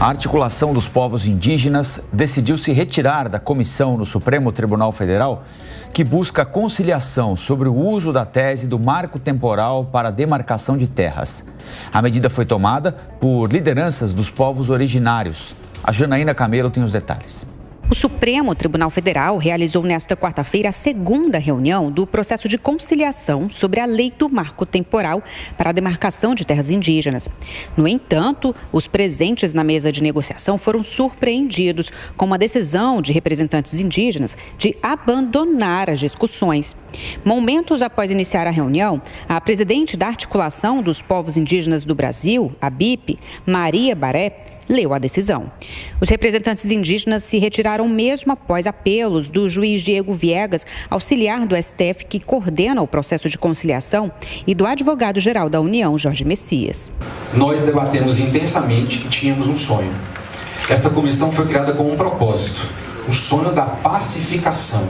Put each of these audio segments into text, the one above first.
A Articulação dos Povos Indígenas decidiu se retirar da comissão no Supremo Tribunal Federal que busca conciliação sobre o uso da tese do marco temporal para a demarcação de terras. A medida foi tomada por lideranças dos povos originários. A Janaína Camelo tem os detalhes. O Supremo Tribunal Federal realizou nesta quarta-feira a segunda reunião do processo de conciliação sobre a lei do marco temporal para a demarcação de terras indígenas. No entanto, os presentes na mesa de negociação foram surpreendidos com uma decisão de representantes indígenas de abandonar as discussões. Momentos após iniciar a reunião, a presidente da Articulação dos Povos Indígenas do Brasil, a ABIP, Maria Baré, leu a decisão. Os representantes indígenas se retiraram mesmo após apelos do juiz Diego Viegas, auxiliar do STF que coordena o processo de conciliação, e do advogado-geral da União, Jorge Messias. Nós debatemos intensamente e tínhamos um sonho. Esta comissão foi criada com um propósito, o sonho da pacificação,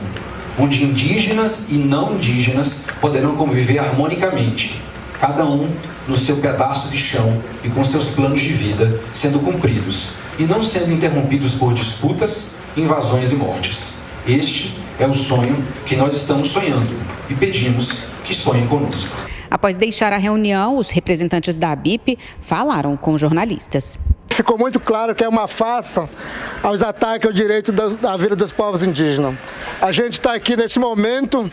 onde indígenas e não indígenas poderão conviver harmonicamente, cada um no seu pedaço de chão e com seus planos de vida sendo cumpridos e não sendo interrompidos por disputas, invasões e mortes. Este é o sonho que nós estamos sonhando e pedimos que sonhem conosco. Após deixar a reunião, os representantes da ABIP falaram com jornalistas. Ficou muito claro que é uma farsa aos ataques ao direito da vida dos povos indígenas. A gente está aqui nesse momento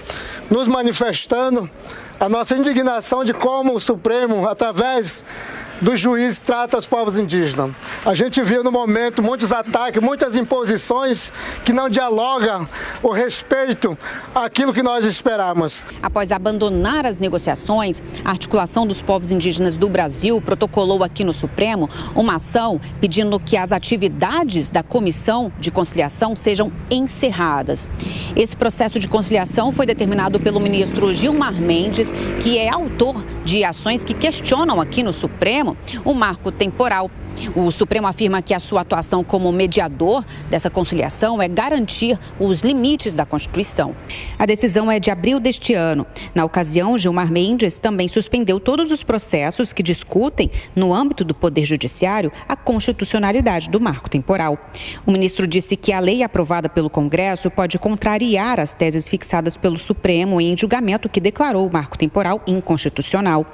nos manifestando a nossa indignação de como o Supremo, através do juiz, trata os povos indígenas. A gente viu no momento muitos ataques, muitas imposições que não dialogam o respeito àquilo que nós esperamos. Após abandonar as negociações, a Articulação dos Povos Indígenas do Brasil protocolou aqui no Supremo uma ação pedindo que as atividades da Comissão de Conciliação sejam encerradas. Esse processo de conciliação foi determinado pelo ministro Gilmar Mendes, que é autor de ações que questionam aqui no Supremo o marco temporal. O Supremo afirma que a sua atuação como mediador dessa conciliação é garantir os limites da Constituição. A decisão é de abril deste ano. Na ocasião, Gilmar Mendes também suspendeu todos os processos que discutem, no âmbito do Poder Judiciário, a constitucionalidade do marco temporal. O ministro disse que a lei aprovada pelo Congresso pode contrariar as teses fixadas pelo Supremo em julgamento que declarou o marco temporal inconstitucional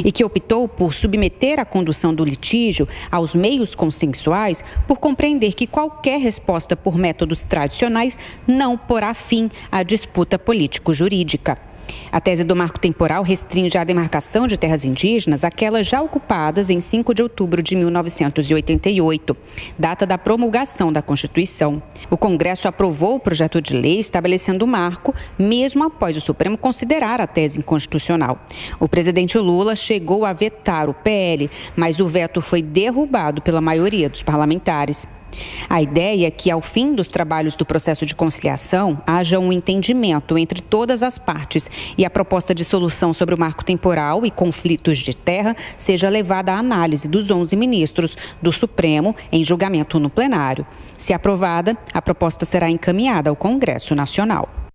e que optou por submeter a condução do litígio aos meios consensuais por compreender que qualquer resposta por métodos tradicionais não porá fim à disputa político-jurídica. A tese do marco temporal restringe a demarcação de terras indígenas àquelas já ocupadas em 5 de outubro de 1988, data da promulgação da Constituição. O Congresso aprovou o projeto de lei estabelecendo o marco, mesmo após o Supremo considerar a tese inconstitucional. O presidente Lula chegou a vetar o PL, mas o veto foi derrubado pela maioria dos parlamentares. A ideia é que, ao fim dos trabalhos do processo de conciliação, haja um entendimento entre todas as partes e a proposta de solução sobre o marco temporal e conflitos de terra seja levada à análise dos 11 ministros do Supremo em julgamento no plenário. Se aprovada, a proposta será encaminhada ao Congresso Nacional.